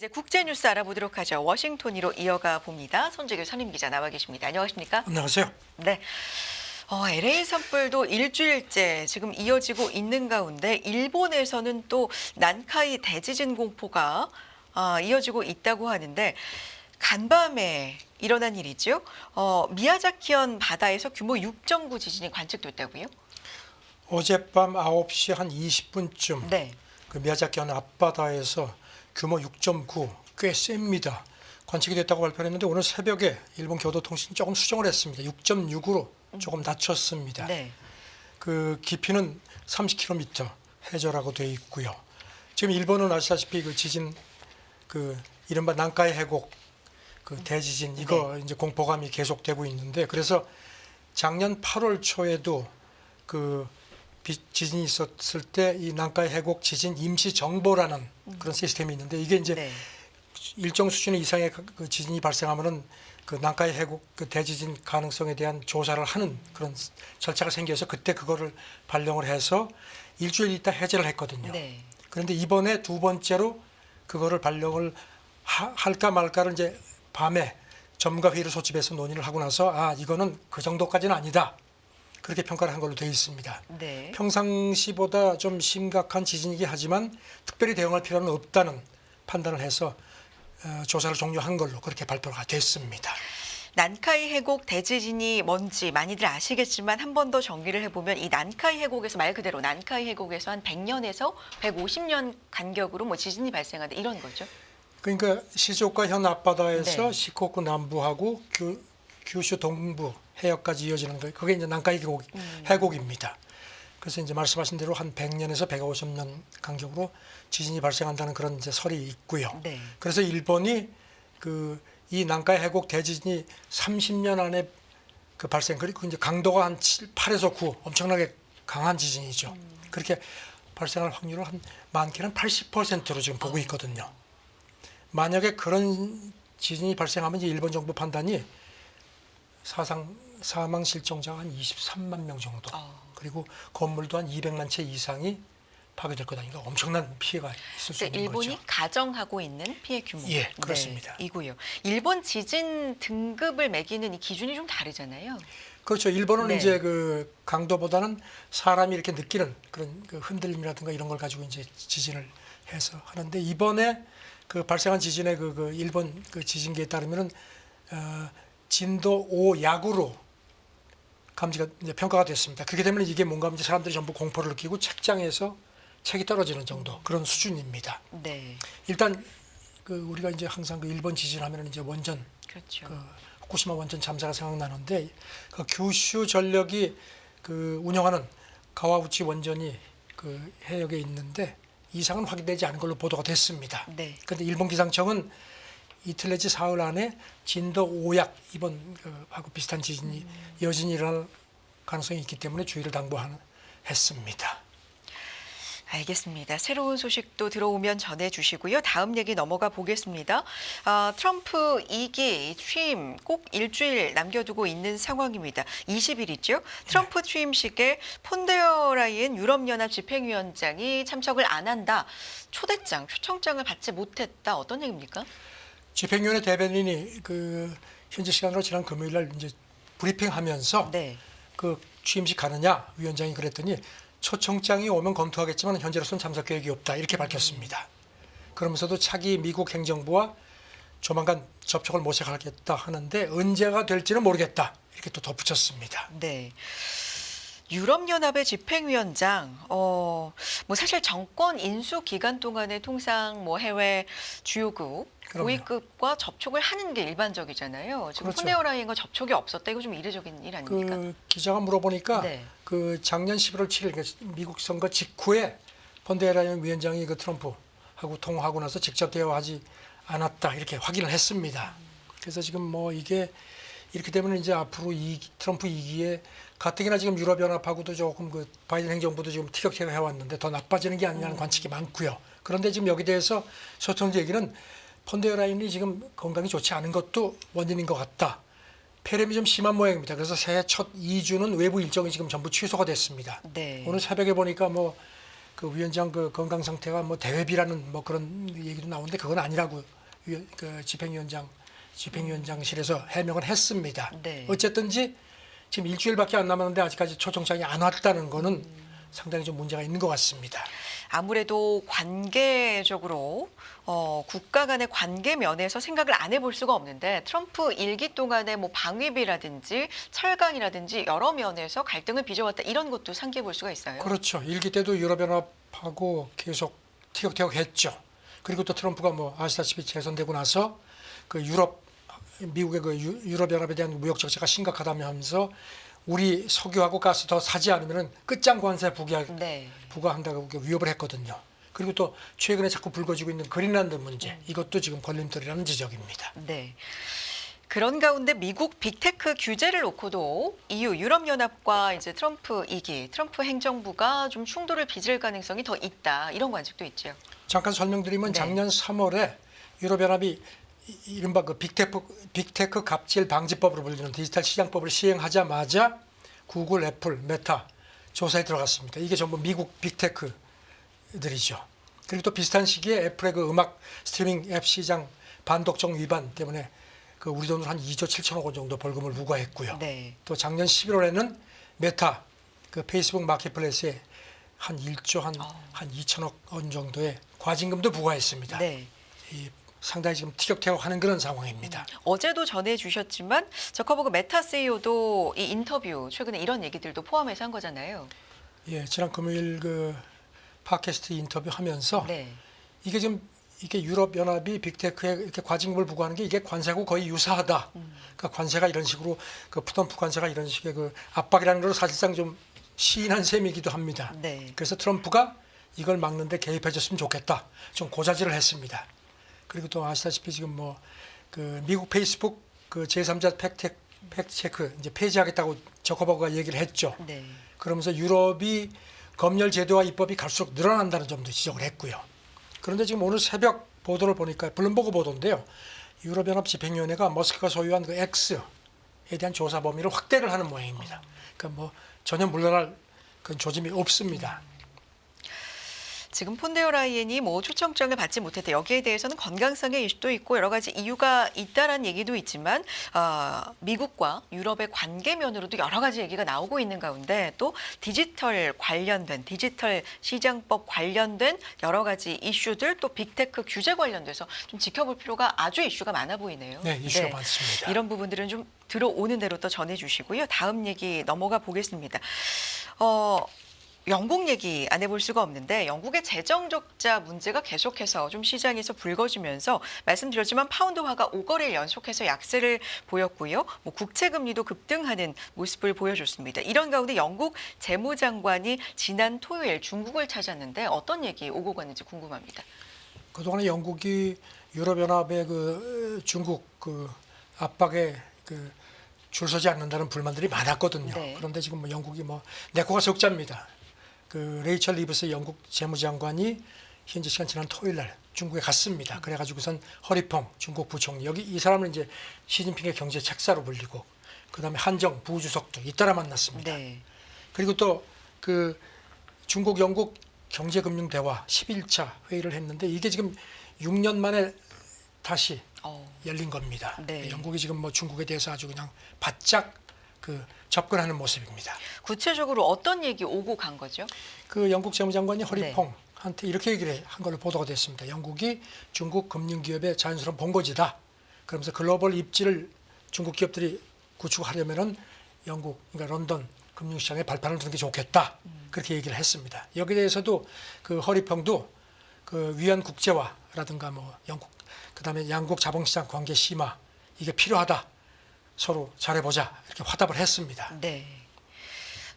이제 국제 뉴스 알아보도록 하죠. 워싱턴으로 이어가 봅니다. 손재규 선임 기자 나와 계십니다. 안녕하십니까? 안녕하세요. 네. LA 산불도 일주일째 지금 이어지고 있는 가운데 일본에서는 또 난카이 대지진 공포가 이어지고 있다고 하는데 간밤에 일어난 일이죠. 미야자키현 바다에서 규모 6.9 지진이 관측됐다고요? 어젯밤 9시 한 20분쯤 네. 그 미야자키현 앞바다에서 규모 6.9 꽤 셉니다. 관측이 됐다고 발표했는데 오늘 새벽에 일본 교도통신 조금 수정을 했습니다. 6.6으로 조금 낮췄습니다. 네. 그 깊이는 30km 해저라고 되어 있고요. 지금 일본은 아시다시피 그 지진 그 이른바 난카이 해곡 그 대지진 이거 이제 공포감이 계속되고 있는데 그래서 작년 8월 초에도 그 지진이 있었을 때 이 난카이 해곡 지진 임시 정보라는 그런 시스템이 있는데 이게 이제 일정 수준 이상의 그 지진이 발생하면은 그 난카이 해곡 그 대지진 가능성에 대한 조사를 하는 그런 절차가 생겨서 그때 그거를 발령을 해서 일주일 있다 해제를 했거든요. 네. 그런데 이번에 두 번째로 그거를 발령을 할까 말까를 이제 밤에 전문가 회의를 소집해서 논의를 하고 나서 이거는 그 정도까지는 아니다. 그렇게 평가를 한 걸로 되어 있습니다. 네. 평상시보다 좀 심각한 지진이긴 하지만 특별히 대응할 필요는 없다는 판단을 해서 조사를 종료한 걸로 그렇게 발표가 됐습니다. 난카이 해곡 대지진이 뭔지 많이들 아시겠지만 한 번 더 정리를 해보면 이 난카이 해곡에서 말 그대로 난카이 해곡에서 한 100년에서 150년 간격으로 뭐 지진이 발생한다 이런 거죠. 그러니까 시즈오카 현 앞바다에서 네. 시코쿠 남부하고 규슈 동부 해역까지 이어지는 거예요. 그게 이제 난카이 해곡입니다. 그래서 이제 말씀하신 대로 한 100년에서 150년 간격으로 지진이 발생한다는 그런 이제 설이 있고요. 네. 그래서 일본이 이 난카이 해곡 대지진이 30년 안에 그 발생 그리고 이제 강도가 한 8에서 9 엄청나게 강한 지진이죠. 그렇게 발생할 확률을 한 많게는 80%로 지금 보고 있거든요. 만약에 그런 지진이 발생하면 이제 일본 정부 판단이 사망 실종자가 한 23만 명 정도 그리고 건물도 한 200만 채 이상이 파괴될 거다. 이거 엄청난 피해가 있을 수 있는 일본이 거죠. 가정하고 있는 피해 규모. 예, 그렇습니다. 네, 이고요. 일본 지진 등급을 매기는 이 기준이 좀 다르잖아요. 그렇죠. 일본은 네. 이제 그 강도보다는 사람이 이렇게 느끼는 그런 그 흔들림이라든가 이런 걸 가지고 이제 지진을 해서 하는데 이번에 그 발생한 지진의 그 일본 그 지진계에 따르면은 진도 5 약으로 감지가 이제 평가가 됐습니다. 그렇게 되면 이게 뭔가 이제 사람들이 전부 공포를 느끼고 책장에서 책이 떨어지는 정도 그런 수준입니다. 네. 일단 그 우리가 이제 항상 그 일본 지진하면 이제 원전 그렇죠. 그 후쿠시마 원전 참사가 생각나는데 그 규슈 전력이 그 운영하는 가와우치 원전이 그 해역에 있는데 이상은 확인되지 않은 걸로 보도가 됐습니다. 네. 그런데 일본 기상청은 이틀 내지 사흘 안에 진도 5약 이번 하고 비슷한 지진이 여진이 일어날 가능성이 있기 때문에 주의를 당부했습니다. 알겠습니다. 새로운 소식도 들어오면 전해주시고요. 다음 얘기 넘어가 보겠습니다. 트럼프 2기 취임 꼭 일주일 남겨두고 있는 상황입니다. 20일이죠. 트럼프 취임식에 폰데어라이엔 유럽연합 집행위원장이 참석을 안 한다. 초청장을 받지 못했다. 어떤 얘기입니까? 집행위원회 대변인이 그 현지 시간으로 지난 금요일 날 이제 브리핑하면서 네. 그 취임식 가느냐 위원장이 그랬더니 초청장이 오면 검토하겠지만 현재로서는 참석 계획이 없다 이렇게 밝혔습니다. 그러면서도 차기 미국 행정부와 조만간 접촉을 모색하겠다 하는데 언제가 될지는 모르겠다 이렇게 또 덧붙였습니다. 네. 유럽연합의 집행위원장, 뭐 사실 정권 인수 기간 동안에 통상 뭐 해외 주요국 그럼요. 고위급과 접촉을 하는 게 일반적이잖아요. 지금 그렇죠. 폰데어라이엔과 접촉이 없었다. 이거 좀 이례적인 일 아닙니까? 그 기자가 물어보니까 네. 그 작년 11월 7일 그러니까 미국 선거 직후에 폰데라이엔 위원장이 그 트럼프하고 통화하고 나서 직접 대화하지 않았다 이렇게 확인을 했습니다. 그래서 지금 뭐 이게 이렇게 되면 이제 앞으로 트럼프 2기에 가뜩이나 지금 유럽연합하고도 조금 그 바이든 행정부도 지금 티격태격 해왔는데 더 나빠지는 게 아니냐는 관측이 많고요. 그런데 지금 여기 대해서 소통 얘기는 폰데어라인이 지금 건강이 좋지 않은 것도 원인인 것 같다. 폐렴이 좀 심한 모양입니다. 그래서 새해 첫 2주는 외부 일정이 지금 전부 취소가 됐습니다. 네. 오늘 새벽에 보니까 뭐 그 위원장 그 건강 상태가 뭐 대회비라는 뭐 그런 얘기도 나오는데 그건 아니라고 그 집행위원장실에서 해명을 했습니다. 네. 어쨌든지 지금 일주일밖에 안 남았는데 아직까지 초청장이 안 왔다는 거는 상당히 좀 문제가 있는 것 같습니다. 아무래도 관계적으로 국가 간의 관계 면에서 생각을 안 해볼 수가 없는데 트럼프 일기 동안의 뭐 방위비라든지 철강이라든지 여러 면에서 갈등을 빚어왔다 이런 것도 상기해 볼 수가 있어요. 그렇죠. 일기 때도 유럽연합하고 계속 티격태격했죠. 그리고 또 트럼프가 뭐 아시다시피 재선되고 나서 그 미국의 그 유럽연합에 대한 무역 적자가 심각하다며 하면서 우리 석유하고 가스 더 사지 않으면 끝장 관세 부과한다고 위협을 했거든요. 그리고 또 최근에 자꾸 불거지고 있는 그린란드 문제 이것도 지금 걸림돌이라는 지적입니다. 네. 그런 가운데 미국 빅테크 규제를 놓고도 EU 유럽연합과 이제 트럼프 행정부가 좀 충돌을 빚을 가능성이 더 있다 이런 관측도 있죠. 잠깐 설명드리면 네. 작년 3월에 유럽연합이 이른바 그 빅테크 갑질 방지법으로 불리는 디지털 시장법을 시행하자마자 구글, 애플, 메타 조사에 들어갔습니다. 이게 전부 미국 빅테크들이죠. 그리고 또 비슷한 시기에 애플의 그 음악 스트리밍 앱 시장 반독점 위반 때문에 그 우리 돈으로 한 2조 7천억 원 정도 벌금을 부과했고요. 네. 또 작년 11월에는 메타 그 페이스북 마켓플레이스에 한 1조 한 2천억 원 정도의 과징금도 부과했습니다. 네. 상당히 지금 티격태격하는 그런 상황입니다. 어제도 전해주셨지만 저커버그 메타 CEO도 이 인터뷰 최근에 이런 얘기들도 포함해서 한 거잖아요. 예, 지난 금요일 그 팟캐스트 인터뷰하면서 네. 이게 지금 이게 유럽 연합이 빅테크에 이렇게 과징금을 부과하는 게 이게 관세하고 거의 유사하다. 그러니까 관세가 이런 식으로 그 푸덤프 관세가 이런 식의 그 압박이라는 걸 사실상 좀 시인한 셈이기도 합니다. 네. 그래서 트럼프가 이걸 막는데 개입해줬으면 좋겠다. 좀 고자질을 했습니다. 그리고 또 아시다시피 지금 뭐 그 미국 페이스북 그 제3자 팩트체크 이제 폐지하겠다고 저커버그가 얘기를 했죠. 네. 그러면서 유럽이 검열 제도와 입법이 갈수록 늘어난다는 점도 지적을 했고요. 그런데 지금 오늘 새벽 보도를 보니까 블룸버그 보도인데요. 유럽연합 집행위원회가 머스크가 소유한 그 X에 대한 조사 범위를 확대를 하는 모양입니다. 그러니까 뭐 전혀 물러날 그런 조짐이 없습니다. 지금 폰데어 라이엔이 뭐 초청장을 받지 못했다. 여기에 대해서는 건강상의 이슈도 있고 여러 가지 이유가 있다라는 얘기도 있지만 미국과 유럽의 관계면으로도 여러 가지 얘기가 나오고 있는 가운데 또 디지털 시장법 관련된 여러 가지 이슈들 또 빅테크 규제 관련돼서 좀 지켜볼 필요가 아주 이슈가 많아 보이네요. 네, 이슈가 많습니다. 이런 부분들은 좀 들어오는 대로 또 전해주시고요. 다음 얘기 넘어가 보겠습니다. 영국 얘기 안 해볼 수가 없는데 영국의 재정 적자 문제가 계속해서 좀 시장에서 불거지면서 말씀드렸지만 파운드화가 5거래일 연속해서 약세를 보였고요. 뭐 국채 금리도 급등하는 모습을 보여줬습니다. 이런 가운데 영국 재무장관이 지난 토요일 중국을 찾았는데 어떤 얘기 오고 갔는지 궁금합니다. 그동안에 영국이 유럽연합의 그 중국 그 압박에 그 줄 서지 않는다는 불만들이 많았거든요. 네. 그런데 지금 뭐 영국이 뭐 내 코가 적자입니다. 그 레이첼 리브스 영국 재무장관이 현지 시간 지난 토요일 날 중국에 갔습니다. 그래가지고선 허리펑 중국 부총리 여기 이 사람은 이제 시진핑의 경제 책사로 불리고 그다음에 한정 부주석도 잇따라 만났습니다. 네. 그리고 또 그 중국 영국 경제금융 대화 11차 회의를 했는데 이게 지금 6년 만에 다시 열린 겁니다. 네. 영국이 지금 뭐 중국에 대해서 아주 그냥 바짝 그 접근하는 모습입니다. 구체적으로 어떤 얘기 오고 간 거죠? 그 영국 재무장관이 허리펑한테 이렇게 얘기를 한 걸로 보도가 됐습니다. 영국이 중국 금융기업의 자연스러운 본거지다. 그러면서 글로벌 입지를 중국 기업들이 구축하려면은 영국, 그러니까 런던 금융시장에 발판을 두는 게 좋겠다. 그렇게 얘기를 했습니다. 여기에 대해서도 그 허리펑도 그 위안 국제화라든가 뭐 영국, 그다음에 양국 자본시장 관계 심화 이게 필요하다. 서로 잘해보자 이렇게 화답을 했습니다. 네.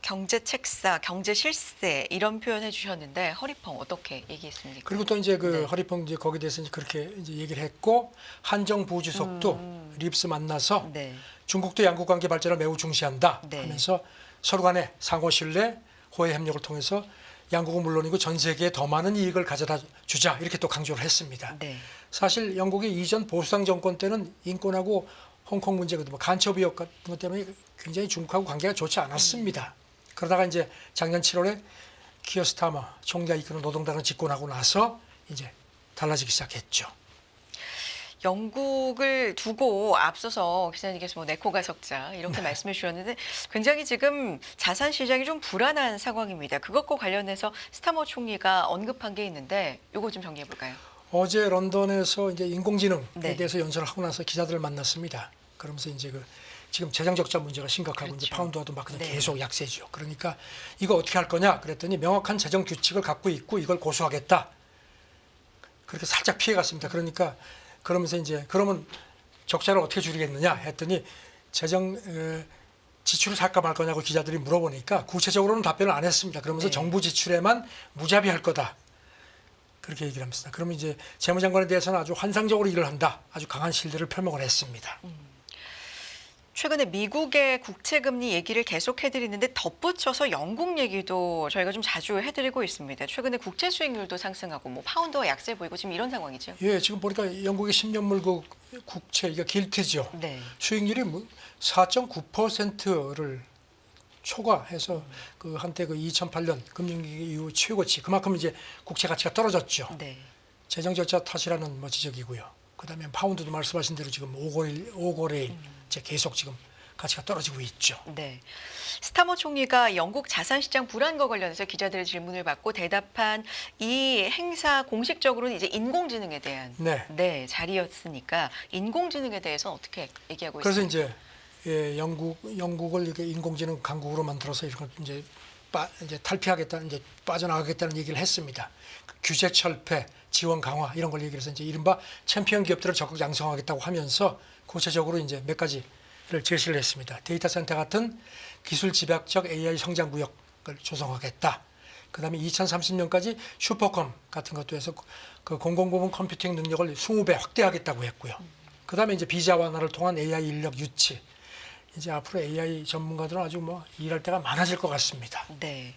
경제 책사, 경제 실세 이런 표현해 주셨는데 허리펑 어떻게 얘기했습니까? 그리고 또 이제 그 네. 허리펑 이제 거기에 대해서 이제 그렇게 이제 얘기를 했고 한정 부주석도 립스 만나서 네. 중국도 양국 관계 발전을 매우 중시한다 네. 하면서 서로 간의 상호 신뢰, 호혜 협력을 통해서 양국은 물론이고 전 세계에 더 많은 이익을 가져다 주자 이렇게 또 강조를 했습니다. 네. 사실 영국이 이전 보수당 정권 때는 인권하고 홍콩 문제, 뭐 간첩 위협 같은 것 때문에 굉장히 중국하고 관계가 좋지 않았습니다. 그러다가 이제 작년 7월에 키어 스타머 총리가 이끄는 노동당을 집권하고 나서 이제 달라지기 시작했죠. 영국을 두고 앞서서 기자님께서 뭐 네코가 석자 이렇게 말씀해 주셨는데 굉장히 지금 자산 시장이 좀 불안한 상황입니다. 그것과 관련해서 스타머 총리가 언급한 게 있는데 이거 좀 정리해 볼까요? 어제 런던에서 이제 인공지능에 네. 대해서 연설을 하고 나서 기자들을 만났습니다. 그러면서 이제 지금 재정 적자 문제가 심각하고 그렇죠. 이제 파운드와도 막 그냥 네. 계속 약세죠. 그러니까 이거 어떻게 할 거냐 그랬더니 명확한 재정 규칙을 갖고 있고 이걸 고수하겠다. 그렇게 살짝 피해갔습니다. 그러니까 그러면서 이제 그러면 적자를 어떻게 줄이겠느냐 했더니 재정 지출을 살까 말 거냐고 기자들이 물어보니까 구체적으로는 답변을 안 했습니다. 그러면서 네. 정부 정부 지출에만 무자비할 거다. 그렇게 얘기를 합니다. 그러면 이제 재무장관에 대해서는 아주 환상적으로 일을 한다. 아주 강한 신뢰를 표명을 했습니다. 최근에 미국의 국채금리 얘기를 계속 해드리는데 덧붙여서 영국 얘기도 저희가 좀 자주 해드리고 있습니다. 최근에 국채 수익률도 상승하고 뭐 파운드가 약세 보이고 지금 이런 상황이죠. 예, 지금 보니까 영국의 10년물 국채 이게 길트죠. 네. 수익률이 4.9%를 초과해서 그 한때 그 2008년 금융위기 이후 최고치. 그만큼 이제 국채 가치가 떨어졌죠. 네. 재정 적자 탓이라는 뭐 지적이고요. 그다음에 파운드도 말씀하신 대로 지금 오거래일 이제 계속 지금 가치가 떨어지고 있죠. 네. 스타머 총리가 영국 자산시장 불안과 관련해서 기자들의 질문을 받고 대답한 이 행사 공식적으로는 이제 인공지능에 대한 네. 자리였으니까 인공지능에 대해서는 어떻게 얘기하고 그래서 있습니까? 이제 영국을 이렇게 인공지능 강국으로 만들어서 이렇게 이제 탈피하겠다는 이제 빠져나가겠다는 얘기를 했습니다. 규제 철폐, 지원 강화 이런 걸 얘기해서 이제 이른바 챔피언 기업들을 적극 양성하겠다고 하면서 구체적으로 이제 몇 가지를 제시를 했습니다. 데이터 센터 같은 기술 집약적 AI 성장 구역을 조성하겠다. 그다음에 2030년까지 슈퍼컴 같은 것도 해서 그 공공부문 컴퓨팅 능력을 20배 확대하겠다고 했고요. 그다음에 이제 비자 완화를 통한 AI 인력 유치. 이제 앞으로 AI 전문가들은 아주 뭐 일할 때가 많아질 것 같습니다. 네.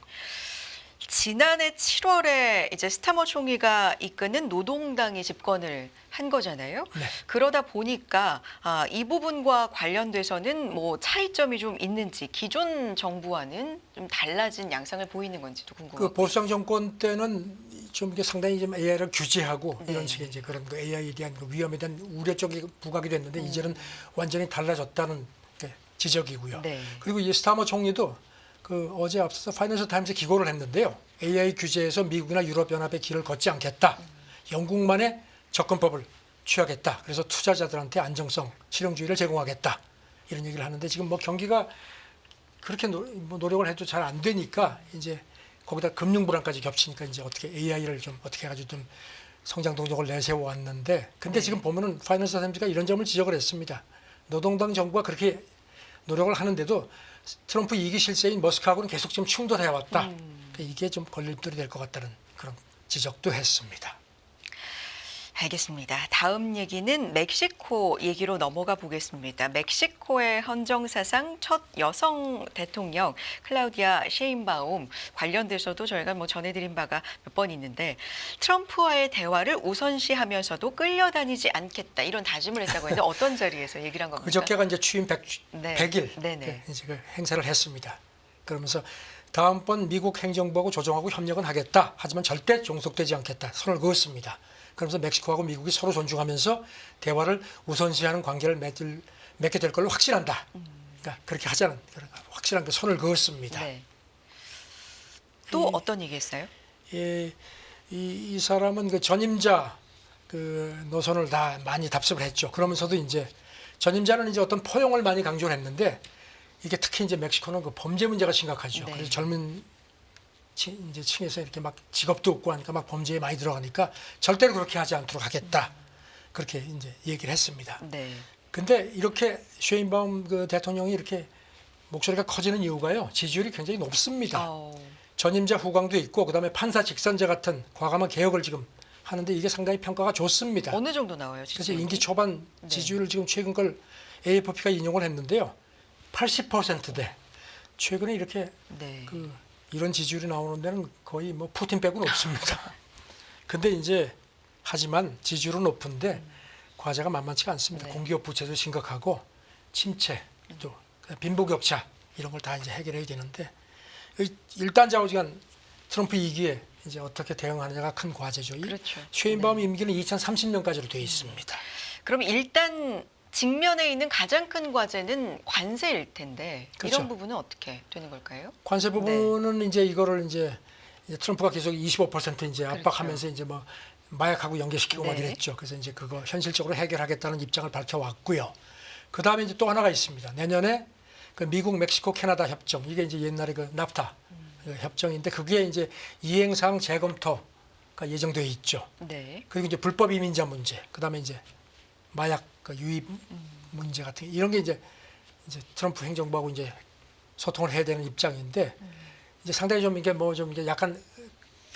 지난해 7월에 이제 스타머 총리가 이끄는 노동당이 집권을 한 거잖아요. 네. 그러다 보니까 이 부분과 관련돼서는 뭐 차이점이 좀 있는지 기존 정부와는 좀 달라진 양상을 보이는 건지도 그 궁금하고. 보수당 정권 때는 좀 이게 상당히 좀 AI를 규제하고 네. 이런 식의 이제 그런 그 AI에 대한 그 위험에 대한 우려 쪽이 부각이 됐는데 이제는 완전히 달라졌다는 게 지적이고요. 네. 그리고 이 스타머 총리도 그 어제 앞서서 파이낸셜 타임스에 기고를 했는데요. AI 규제에서 미국이나 유럽 연합의 길을 걷지 않겠다. 영국만의 접근법을 취하겠다. 그래서 투자자들한테 안정성, 실용주의를 제공하겠다. 이런 얘기를 하는데 지금 뭐 경기가 그렇게 노력을 해도 잘 안 되니까 이제 거기다 금융 불안까지 겹치니까 이제 어떻게 AI를 좀 어떻게 해가지고 좀 성장 동력을 내세워 왔는데 근데 네. 지금 보면은 파이낸셜 타임스가 이런 점을 지적을 했습니다. 노동당 정부가 그렇게 노력을 하는데도 트럼프 2기 실세인 머스크하고는 계속 지금 충돌해 왔다. 그러니까 이게 좀 걸림돌이 될 것 같다는 그런 지적도 했습니다. 알겠습니다. 다음 얘기는 멕시코 얘기로 넘어가 보겠습니다. 멕시코의 헌정사상 첫 여성 대통령 클라우디아 셰인바움 관련돼서도 저희가 뭐 전해드린 바가 몇 번 있는데 트럼프와의 대화를 우선시하면서도 끌려다니지 않겠다 이런 다짐을 했다고 했는데 어떤 자리에서 얘기를 한 겁니까? 그저께가 이제 취임 네. 100일 네네. 이제 그 행사를 했습니다. 그러면서 다음번 미국 행정부하고 조정하고 협력은 하겠다. 하지만 절대 종속되지 않겠다. 선을 그었습니다. 그러면서 멕시코하고 미국이 서로 존중하면서 대화를 우선시하는 관계를 맺게 될 걸로 확신한다. 그러니까 그렇게 하자는 확실한 그 선을 그었습니다. 네. 또 어떤 얘기했어요? 이 사람은 그 전임자 그 노선을 다 많이 답습을 했죠. 그러면서도 이제 전임자는 이제 어떤 포용을 많이 강조를 했는데 이게 특히 이제 멕시코는 그 범죄 문제가 심각하죠. 네. 그래서 젊은 이제 층에서 이렇게 막 직업도 없고 하니까 막 범죄에 많이 들어가니까 절대로 그렇게 하지 않도록 하겠다. 그렇게 이제 얘기를 했습니다. 네. 근데 이렇게 셰인바움 그 대통령이 이렇게 목소리가 커지는 이유가요. 지지율이 굉장히 높습니다. 전임자 후광도 있고 그다음에 판사 직선제 같은 과감한 개혁을 지금 하는데 이게 상당히 평가가 좋습니다. 어느 정도 나와요? 그래서 지지율이? 임기 초반 네. 지지율을 지금 최근 걸 AFP가 인용을 했는데요. 80%대. 최근에 이렇게 네. 이런 지지율이 나오는 데는 거의 뭐 푸틴 빼고는 없습니다. 근데 이제 하지만 지지율은 높은데 과제가 만만치가 않습니다. 네. 공기업 부채도 심각하고 침체 또 빈부격차 이런 걸 다 이제 해결해야 되는데 일단 좌우지간 트럼프 2기에 이제 어떻게 대응하느냐가 큰 과제죠. 이 그렇죠. 쉐인바움 임기는 2030년까지로 되어 있습니다. 그럼 일단 직면에 있는 가장 큰 과제는 관세일 텐데 그렇죠. 이런 부분은 어떻게 되는 걸까요? 관세 부분은 이제 이거를 이제 트럼프가 계속 25% 이제 그렇죠. 압박하면서 이제 뭐 마약하고 연계시키고 막 네. 이랬죠. 그래서 이제 그거 현실적으로 해결하겠다는 입장을 밝혀왔고요. 그 다음에 이제 또 하나가 있습니다. 내년에 그 미국, 멕시코, 캐나다 협정 이게 이제 옛날에 그 납타 그 협정인데 그게 이제 이행사항 재검토가 예정되어 있죠. 네. 그리고 이제 불법 이민자 문제, 그 다음에 이제 마약 그 유입 문제 같은 이런 게 이제 트럼프 행정부하고 이제 소통을 해야 되는 입장인데 이제 상당히 좀 이게 뭐 좀 이게 약간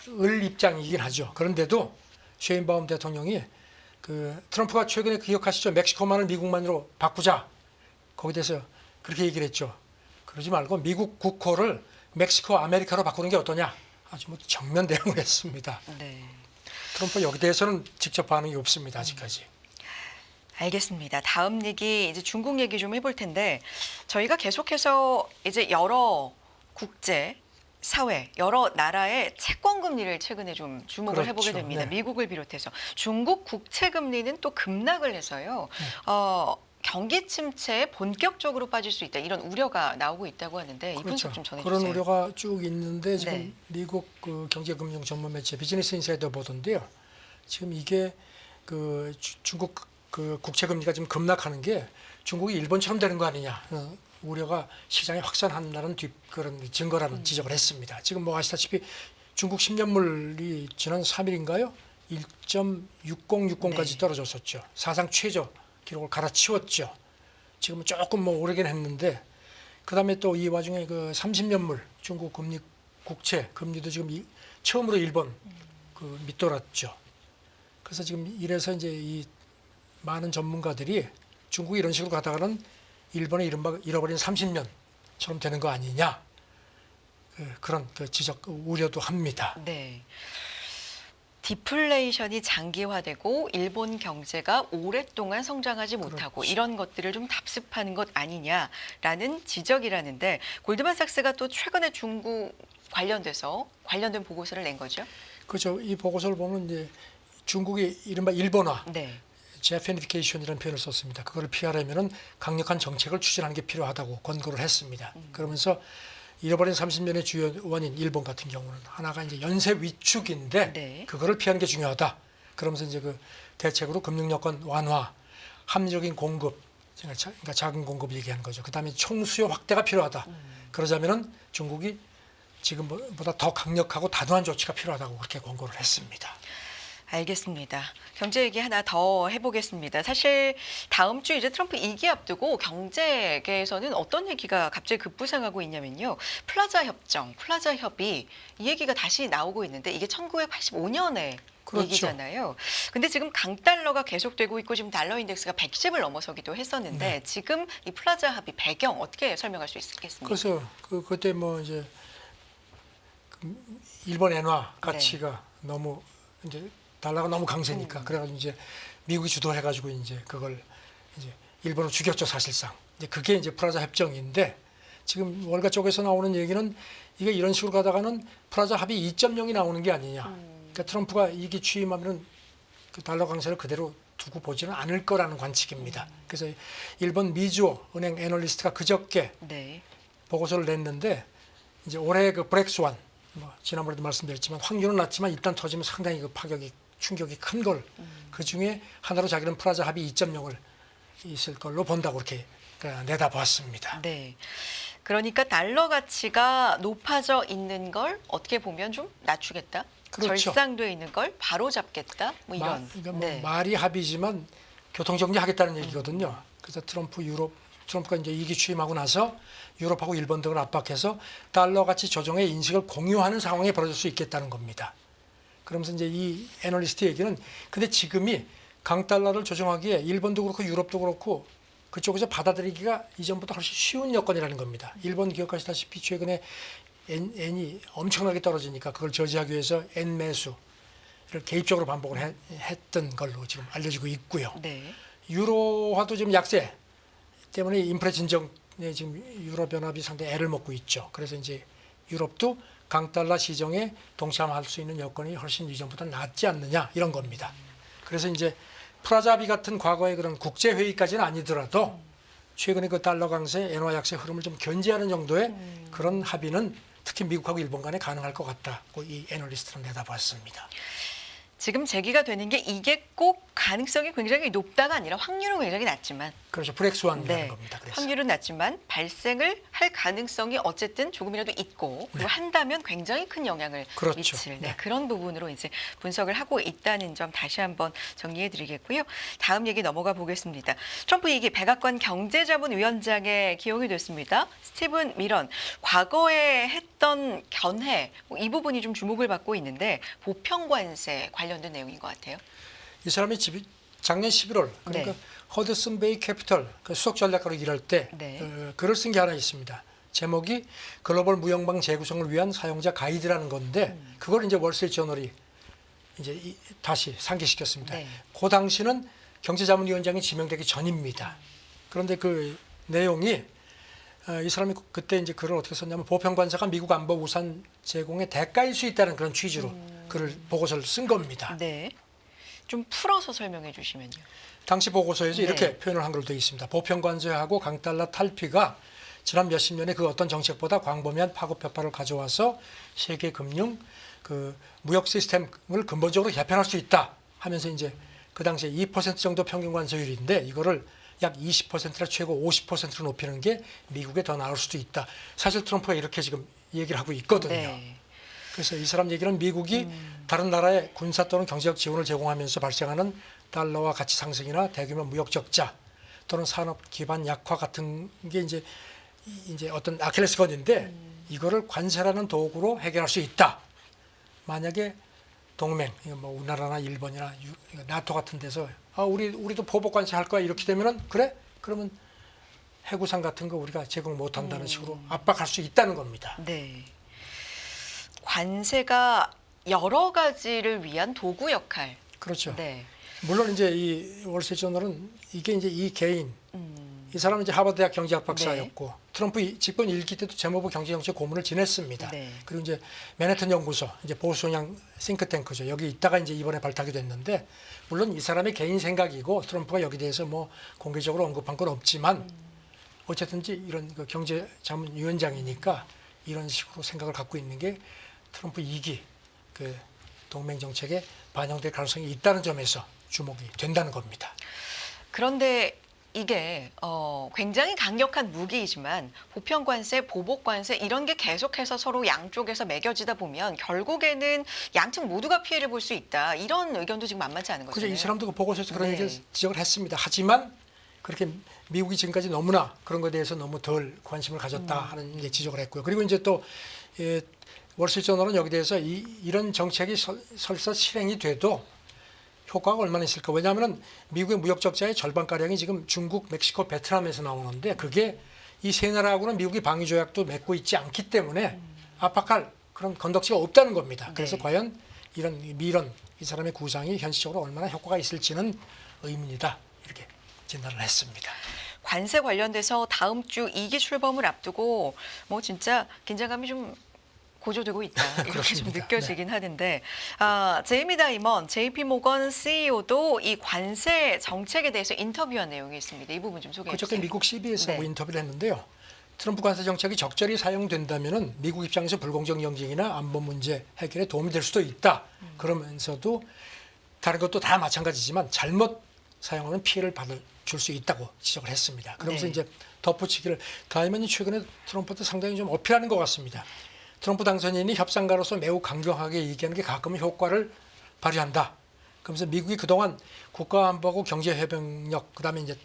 을 입장이긴 하죠. 그런데도 쉐인바움 대통령이 그 트럼프가 최근에 기억하시죠? 멕시코만을 미국만으로 바꾸자. 거기에 대해서 그렇게 얘기를 했죠. 그러지 말고 미국 국호를 멕시코 아메리카로 바꾸는 게 어떠냐. 아주 뭐 정면 대응을 했습니다. 네. 트럼프 여기 대해서는 직접 반응이 없습니다. 아직까지. 알겠습니다. 다음 얘기 이제 중국 얘기 좀 해볼 텐데 저희가 계속해서 이제 여러 국제 사회 여러 나라의 채권 금리를 최근에 좀 주목을 그렇죠. 해보게 됩니다. 네. 미국을 비롯해서 중국 국채 금리는 또 급락을 해서요. 경기 침체에 본격적으로 빠질 수 있다 이런 우려가 나오고 있다고 하는데 이 분석 좀 전해주세요. 그런 우려가 쭉 있는데 지금 네. 미국 그 경제금융 전문 매체 비즈니스 인사이더 보던데요. 지금 이게 그 중국 그 국채 금리가 지금 급락하는 게 중국이 일본처럼 되는 거 아니냐 우려가 시장에 확산한다는 그런 증거라는 지적을 했습니다. 지금 뭐 아시다시피 중국 10년물이 지난 3일인가요? 1.6060까지 네. 떨어졌었죠. 사상 최저 기록을 갈아치웠죠. 지금은 조금 뭐 오르긴 했는데 그다음에 또 이 와중에 그 30년물 중국 금리 국채 금리도 지금 처음으로 일본 그 밑돌았죠. 그래서 지금 이래서 이제 이 많은 전문가들이 중국이 이런 식으로 가다가는 일본의 이른바 잃어버린 30년처럼 되는 거 아니냐 그런 그 지적 우려도 합니다. 네. 디플레이션이 장기화되고 일본 경제가 오랫동안 성장하지 못하고 그렇죠. 이런 것들을 좀 답습하는 것 아니냐라는 지적이라는데 골드만삭스가 또 최근에 중국 관련된 보고서를 낸 거죠. 그렇죠. 이 보고서를 보면 이제 중국이 이른바 일본화, 네. 제페니피케이션이라는 표현을 썼습니다. 그걸 피하려면은 강력한 정책을 추진하는 게 필요하다고 권고를 했습니다. 그러면서 잃어버린 30년의 주요 원인 일본 같은 경우는 하나가 이제 연쇄 위축인데 네. 그거를 피하는 게 중요하다. 그러면서 이제 그 대책으로 금융 여건 완화, 합리적인 공급, 그러니까 작은 공급 얘기하는 거죠. 그다음에 총수요 확대가 필요하다. 그러자면은 중국이 지금보다 더 강력하고 다도한 조치가 필요하다고 그렇게 권고를 했습니다. 알겠습니다. 경제 얘기 하나 더 해보겠습니다. 사실 다음 주 이제 트럼프 2기 앞두고 경제계에서는 어떤 얘기가 갑자기 급부상하고 있냐면요. 플라자 협정, 플라자 협의 이 얘기가 다시 나오고 있는데 이게 1985년에 그렇죠. 얘기잖아요. 근데 지금 강달러가 계속되고 있고 지금 달러 인덱스가 110을 넘어서기도 했었는데 네. 지금 이 플라자 합의 배경 어떻게 설명할 수 있겠습니까? 그래서 그때 뭐 이제 일본 엔화 가치가 너무 이제 달러가 너무 강세니까 그래가지고 이제 미국이 주도해가지고 이제 그걸 이제 일본을 죽였죠 사실상. 이제 그게 이제 프라자 협정인데 지금 월가 쪽에서 나오는 얘기는 이게 이런 식으로 가다가는 프라자 합의 2.0이 나오는 게 아니냐. 그러니까 트럼프가 이기 취임하면은 그 달러 강세를 그대로 두고 보지는 않을 거라는 관측입니다. 그래서 일본 미주오 은행 애널리스트가 그저께 네. 보고서를 냈는데 이제 올해 그 브렉스완 뭐 지난번에도 말씀드렸지만 확률은 낮지만 일단 터지면 상당히 그 파격이 충격이 큰 걸 그 중에 하나로 자기는 프라자 합의 2.0을 있을 걸로 본다고 그렇게 내다봤습니다. 네. 그러니까 달러 가치가 높아져 있는 걸 어떻게 보면 좀 낮추겠다. 그렇죠. 절상돼 있는 걸 바로 잡겠다. 뭐 이런. 그러니까 뭐 네. 말이 합의지만 교통정리하겠다는 얘기거든요. 그래서 트럼프가 이제 2기 취임하고 나서 유럽하고 일본 등을 압박해서 달러 가치 조정의 인식을 공유하는 상황이 벌어질 수 있겠다는 겁니다. 그러면서 이제 이 애널리스트 얘기는 근데 지금이 강달러를 조정하기에 일본도 그렇고 유럽도 그렇고 그쪽에서 받아들이기가 이전보다 훨씬 쉬운 여건이라는 겁니다. 일본 기억하시다시피 최근에 엔이 엄청나게 떨어지니까 그걸 저지하기 위해서 엔 매수를 개입적으로 반복을 했던 걸로 지금 알려지고 있고요. 네. 유로화도 지금 약세 때문에 인플레 진정에 지금 유럽연합이 상당히 애를 먹고 있죠. 그래서 이제 유럽도 강달러 시정에 동참할 수 있는 여건이 훨씬 이전보다 낫지 않느냐 이런 겁니다. 그래서 이제 프라자비 같은 과거의 그런 국제 회의까지는 아니더라도 최근에 그 달러 강세, 엔화 약세 흐름을 좀 견제하는 정도의 그런 합의는 특히 미국하고 일본 간에 가능할 것 같다고 이 애널리스트는 내다봤습니다. 지금 제기가 되는 게 이게 꼭 가능성이 굉장히 높다가 아니라 확률은 굉장히 낮지만 그렇죠. 브렉스완이라는 네, 겁니다. 그래서. 확률은 낮지만 발생을 할 가능성이 어쨌든 조금이라도 있고 그리고 한다면 굉장히 큰 영향을 그렇죠. 미칠 네. 그런 부분으로 이제 분석을 하고 있다는 점 다시 한번 정리해드리겠고요. 다음 얘기 넘어가 보겠습니다. 트럼프 2기 백악관 경제자문위원장에 기용이 됐습니다. 스티븐 미런 과거에 했던 견해 이 부분이 좀 주목을 받고 있는데 보편관세 관련된 내용인 것 같아요. 이 사람이 작년 11월 그러니까 네. 허드슨 베이 캐피털 그 수석 전략가로 일할 때 네. 글을 쓴 게 하나 있습니다. 제목이 글로벌 무역망 재구성을 위한 사용자 가이드라는 건데 그걸 이제 월스트리트저널이 이제 다시 상기시켰습니다. 네. 그 당시는 경제자문위원장이 지명되기 전입니다. 그런데 그 내용이 이 사람이 그때 이제 글을 어떻게 썼냐면 보편관세가 미국 안보 우산 제공의 대가일 수 있다는 그런 취지로 글을 보고서를 쓴 겁니다. 네. 좀 풀어서 설명해 주시면요. 당시 보고서에서 네. 이렇게 표현을 한 걸로 되어 있습니다. 보편관세하고 강달러 탈피가 지난 몇십 년의 그 어떤 정책보다 광범위한 파급 벽파를 가져와서 세계 금융 그 무역 시스템을 근본적으로 개편할 수 있다 하면서 이제 그 당시에 2% 정도 평균 관세율인데 이거를 약 20%나 최고 50%로 높이는 게 미국에 더 나을 수도 있다. 사실 트럼프가 이렇게 지금 얘기를 하고 있거든요. 네. 그래서 이 사람 얘기는 미국이 다른 나라에 군사 또는 경제적 지원을 제공하면서 발생하는 달러와 가치 상승이나 대규모 무역 적자 또는 산업 기반 약화 같은 게 이제 어떤 아킬레스건인데 이거를 관세라는 도구로 해결할 수 있다. 만약에 동맹, 뭐 우리나라나 일본이나 나토 같은 데서 우리도 보복 관세 할 거야 이렇게 되면은 그래? 그러면 해구상 같은 거 우리가 제공 못 한다는 식으로 압박할 수 있다는 겁니다. 네. 관세가 여러 가지를 위한 도구 역할. 그렇죠. 네. 물론 이제 이 월스트리트저널은 이게 이제 이 개인 이 사람은 이제 하버드 대학 경제학 박사였고 트럼프 집권 1기 때도 재무부 경제정책 고문을 지냈습니다. 네. 그리고 이제 맨해튼 연구소 이제 보수 성향 싱크탱크죠. 여기 있다가 이제 이번에 발탁이 됐는데 물론 이 사람의 개인 생각이고 트럼프가 여기 대해서 뭐 공개적으로 언급한 건 없지만 어쨌든지 이런 그 경제자문위원장이니까 이런 식으로 생각을 갖고 있는 게 트럼프 2기 그 동맹 정책에 반영될 가능성이 있다는 점에서 주목이 된다는 겁니다. 그런데 이게 굉장히 강력한 무기이지만 보편관세, 보복관세 이런 게 계속해서 서로 양쪽에서 매겨지다 보면 결국에는 양측 모두가 피해를 볼 수 있다. 이런 의견도 지금 만만치 않은 그죠. 거죠. 이 사람도 그 보고서에서 그런 네. 얘기를 지적을 했습니다. 하지만 그렇게 미국이 지금까지 너무나 그런 것에 대해서 너무 덜 관심을 가졌다 하는 이제 지적을 했고요. 그리고 이제 또 월스트리트저널은 여기 대해서 이런 정책이 설사 실행이 돼도 효과가 얼마나 있을까? 왜냐하면 미국의 무역 적자의 절반가량이 지금 중국, 멕시코, 베트남에서 나오는데 그게 이 세 나라하고는 미국이 방위 조약도 맺고 있지 않기 때문에 압박할 그런 건덕지가 없다는 겁니다. 그래서 네. 과연 이런 미런 이 사람의 구상이 현실적으로 얼마나 효과가 있을지는 의문이다. 이렇게 진단을 했습니다. 관세 관련돼서 다음 주 2기 출범을 앞두고 뭐 진짜 긴장감이 좀 고조되고 있다 이렇게 좀 그렇습니다. 느껴지긴 하는데 제이미 다이먼 JP 모건 CEO도 이 관세 정책에 대해서 인터뷰한 내용이 있습니다. 이 부분 좀 소개해 그저께 주세요. 미국 CBS하고 네. 인터뷰를 했는데요. 트럼프 관세 정책이 적절히 사용된다면은 미국 입장에서 불공정 경쟁이나 안보 문제 해결에 도움이 될 수도 있다. 그러면서도 다른 것도 다 마찬가지지만 잘못 사용하면 피해를 줄 수 있다고 지적을 했습니다. 그러면서 네. 이제 덧붙이기를 다이먼이 최근에 트럼프한테 상당히 좀 어필하는 것 같습니다. 트럼프 당선인이 협상가로서 매우 강경하게 얘기하는 게 가끔은 효과를 발휘한다. 그러면서 미국이 그동안 국가안보하고 경제협력력 그다음에 이제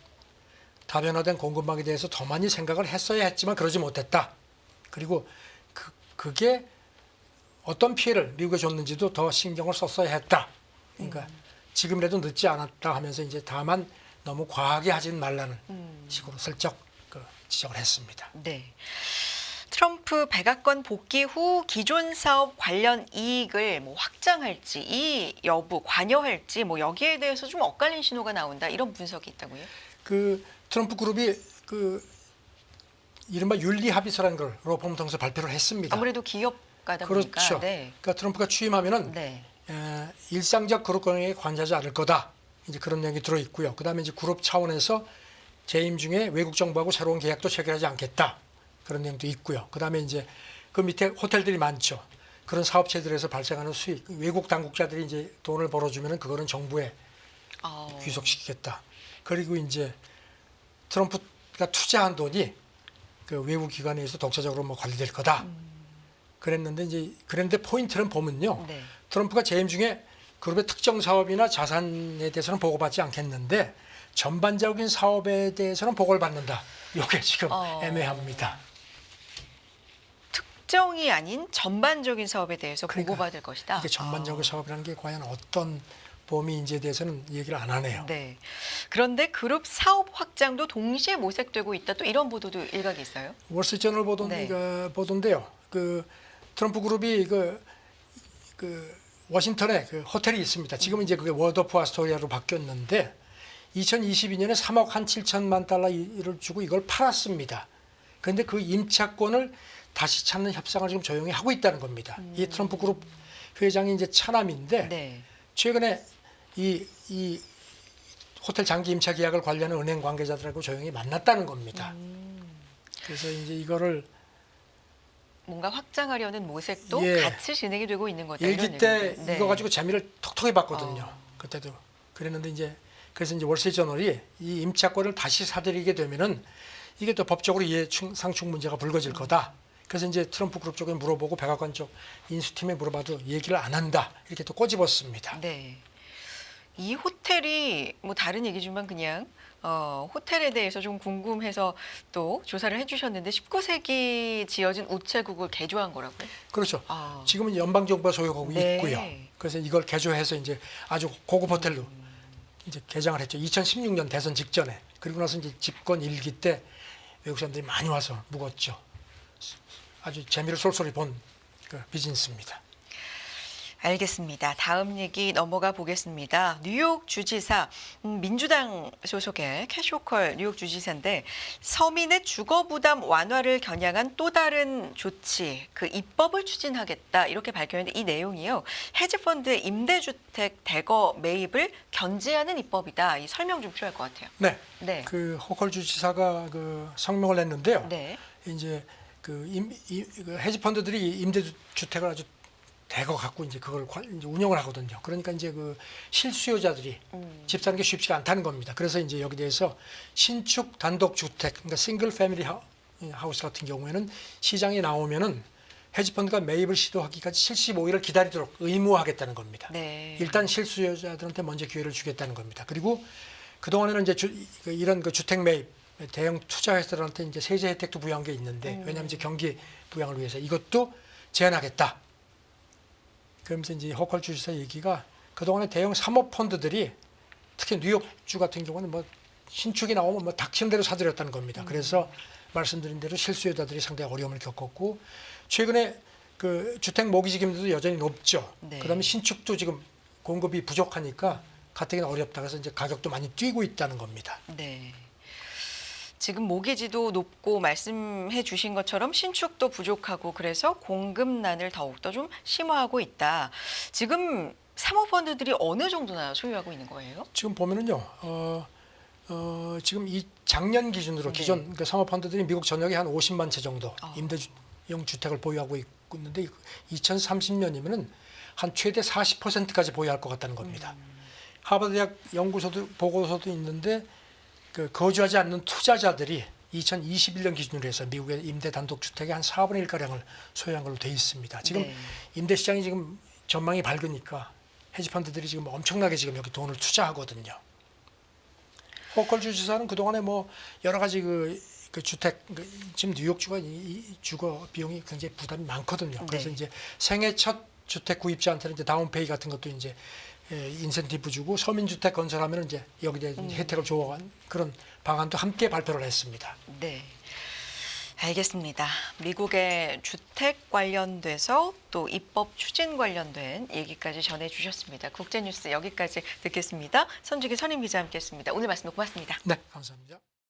다변화된 공급망에 대해서 더 많이 생각을 했어야 했지만 그러지 못했다. 그리고 그게 어떤 피해를 미국에 줬는지도 더 신경을 썼어야 했다. 그러니까 지금이라도 늦지 않았다 하면서 이제 다만 너무 과하게 하진 말라는 식으로 슬쩍 지적을 했습니다. 네. 트럼프 백악관 복귀 후 기존 사업 관련 이익을 뭐 확장할지 이 여부 관여할지 뭐 여기에 대해서 좀 엇갈린 신호가 나온다 이런 분석이 있다고요? 그 트럼프 그룹이 그 이른바 윤리 합의서라는 걸 로펌 통해서 발표를 했습니다. 아무래도 기업 가다 보니까. 그렇죠. 네. 그러니까 트럼프가 취임하면은 네. 일상적 그룹 경영에 관여하지 않을 거다. 이제 그런 내용이 들어 있고요. 그다음에 이제 그룹 차원에서 재임 중에 외국 정부하고 새로운 계약도 체결하지 않겠다. 그런 내용도 있고요. 그다음에 이제 그 밑에 호텔들이 많죠. 그런 사업체들에서 발생하는 수익, 외국 당국자들이 이제 돈을 벌어주면은 그거는 정부에 귀속시키겠다. 그리고 이제 트럼프가 투자한 돈이 그 외국 기관에 의해서 독자적으로 뭐 관리될 거다. 그랬는데 이제 그런데 포인트는 보면요. 네. 트럼프가 재임 중에 그룹의 특정 사업이나 자산에 대해서는 보고받지 않겠는데 전반적인 사업에 대해서는 보고를 받는다. 이게 지금 애매합니다. 특정이 아닌 전반적인 사업에 대해서 그러니까 보고받을 것이다. 이게 전반적인 사업이라는 게 과연 어떤 범위인지에 대해서는 얘기를 안 하네요. 네. 그런데 그룹 사업 확장도 동시에 모색되고 있다. 또 이런 보도도 일각이 있어요. 월스트리트저널 보던데요. 그 트럼프 그룹이 그 워싱턴에 그 호텔이 있습니다. 지금은 이제 그게 월드오프 아스토리아로 바뀌었는데 2022년에 3억 한 7천만 달러를 주고 이걸 팔았습니다. 그런데 그 임차권을 다시 찾는 협상을 지금 조용히 하고 있다는 겁니다. 이 트럼프 그룹 회장이 이제 차남인데 네. 최근에 이 호텔 장기 임차 계약을 관리하는 은행 관계자들하고 조용히 만났다는 겁니다. 그래서 이제 이거를 뭔가 확장하려는 모색도 예. 같이 진행이 되고 있는 거다. 일기 이런 때 얘기죠. 네. 이거 가지고 재미를 톡톡히 봤거든요. 그때도 그랬는데 이제 그래서 이제 월스트리트저널이 이 임차권을 다시 사들이게 되면은 이게 또 법적으로 이해 상충 문제가 불거질 거다. 그래서 이제 트럼프 그룹 쪽에 물어보고 백악관 쪽 인수팀에 물어봐도 얘기를 안 한다. 이렇게 또 꼬집었습니다. 네. 이 호텔이 뭐 다른 얘기지만 그냥 호텔에 대해서 좀 궁금해서 또 조사를 해주셨는데 19세기 지어진 우체국을 개조한 거라고요? 그렇죠. 아. 지금은 연방 정부가 소유하고 네. 있고요. 그래서 이걸 개조해서 이제 아주 고급 호텔로 이제 개장을 했죠. 2016년 대선 직전에. 그리고 나서 이제 집권 1기 때 외국 사람들이 많이 와서 묵었죠. 아주 재미를 쏠쏠히 본 그 비즈니스입니다. 알겠습니다. 다음 얘기 넘어가 보겠습니다. 뉴욕 주지사, 민주당 소속의 캐시 호컬 뉴욕 주지사인데 서민의 주거 부담 완화를 겨냥한 또 다른 조치, 그 입법을 추진하겠다 이렇게 밝혔는데 이 내용이요. 헤지펀드의 임대주택 대거 매입을 견제하는 입법이다. 이 설명 좀 필요할 것 같아요. 네. 네. 그 호컬 주지사가 그 성명을 냈는데요. 네. 이제 그 헤지펀드들이 임대주택을 아주 대거 갖고 이제 그걸 이제 운영을 하거든요. 그러니까 이제 그 실수요자들이 집 사는 게 쉽지가 않다는 겁니다. 그래서 이제 여기 대해서 신축 단독 주택, 그러니까 싱글 패밀리 하우스 같은 경우에는 시장에 나오면은 헤지펀드가 매입을 시도하기까지 75일을 기다리도록 의무화하겠다는 겁니다. 네. 일단 실수요자들한테 먼저 기회를 주겠다는 겁니다. 그리고 그 동안에는 이제 이런 그 주택 매입 대형 투자 회사들한테 이제 세제 혜택도 부여한 게 있는데 왜냐하면 이제 경기 부양을 위해서 이것도 제한하겠다. 그러면서 이제 호컬 주지사 얘기가 그동안에 대형 사모펀드들이 특히 뉴욕주 같은 경우는 뭐 신축이 나오면 뭐 닥치는 대로 사들였다는 겁니다. 그래서 말씀드린 대로 실수요자들이 상당히 어려움을 겪었고 최근에 그 주택 모기지 금리도 여전히 높죠. 네. 그다음에 신축도 지금 공급이 부족하니까 가뜩이나 어렵다. 그래서 이제 가격도 많이 뛰고 있다는 겁니다. 네. 지금 모기지도 높고 말씀해 주신 것처럼 신축도 부족하고 그래서 공급난을 더욱더 좀 심화하고 있다. 지금 사모펀드들이 어느 정도나 소유하고 있는 거예요? 지금 보면은요. 지금 이 작년 기준으로 네. 기존 그 사모펀드들이 미국 전역에 한 50만 채 정도 임대용 주택을 보유하고 있는데 2030년이면은 한 최대 40%까지 보유할 것 같다는 겁니다. 하버드 대학 연구소도 보고서도 있는데 그 거주하지 않는 투자자들이 2021년 기준으로 해서 미국의 임대 단독 주택의 한 4분의 1 가량을 소유한 걸로 돼 있습니다. 지금 네. 임대 시장이 지금 전망이 밝으니까 헤지펀드들이 지금 엄청나게 지금 여기 돈을 투자하거든요. 호컬 주지사는 그동안에 뭐 여러 가지 그 주택 지금 뉴욕주가 이 주거 비용이 굉장히 부담이 많거든요. 그래서 네. 이제 생애 첫 주택 구입자한테는 이제 다운페이 같은 것도 이제 인센티브 주고 서민주택 건설하면 이제 여기에 혜택을 줘간 그런 방안도 함께 발표를 했습니다. 네. 알겠습니다. 미국의 주택 관련돼서 또 입법 추진 관련된 얘기까지 전해주셨습니다. 국제뉴스 여기까지 듣겠습니다. 선주기 선임 기자 함께했습니다. 오늘 말씀 고맙습니다. 네, 감사합니다.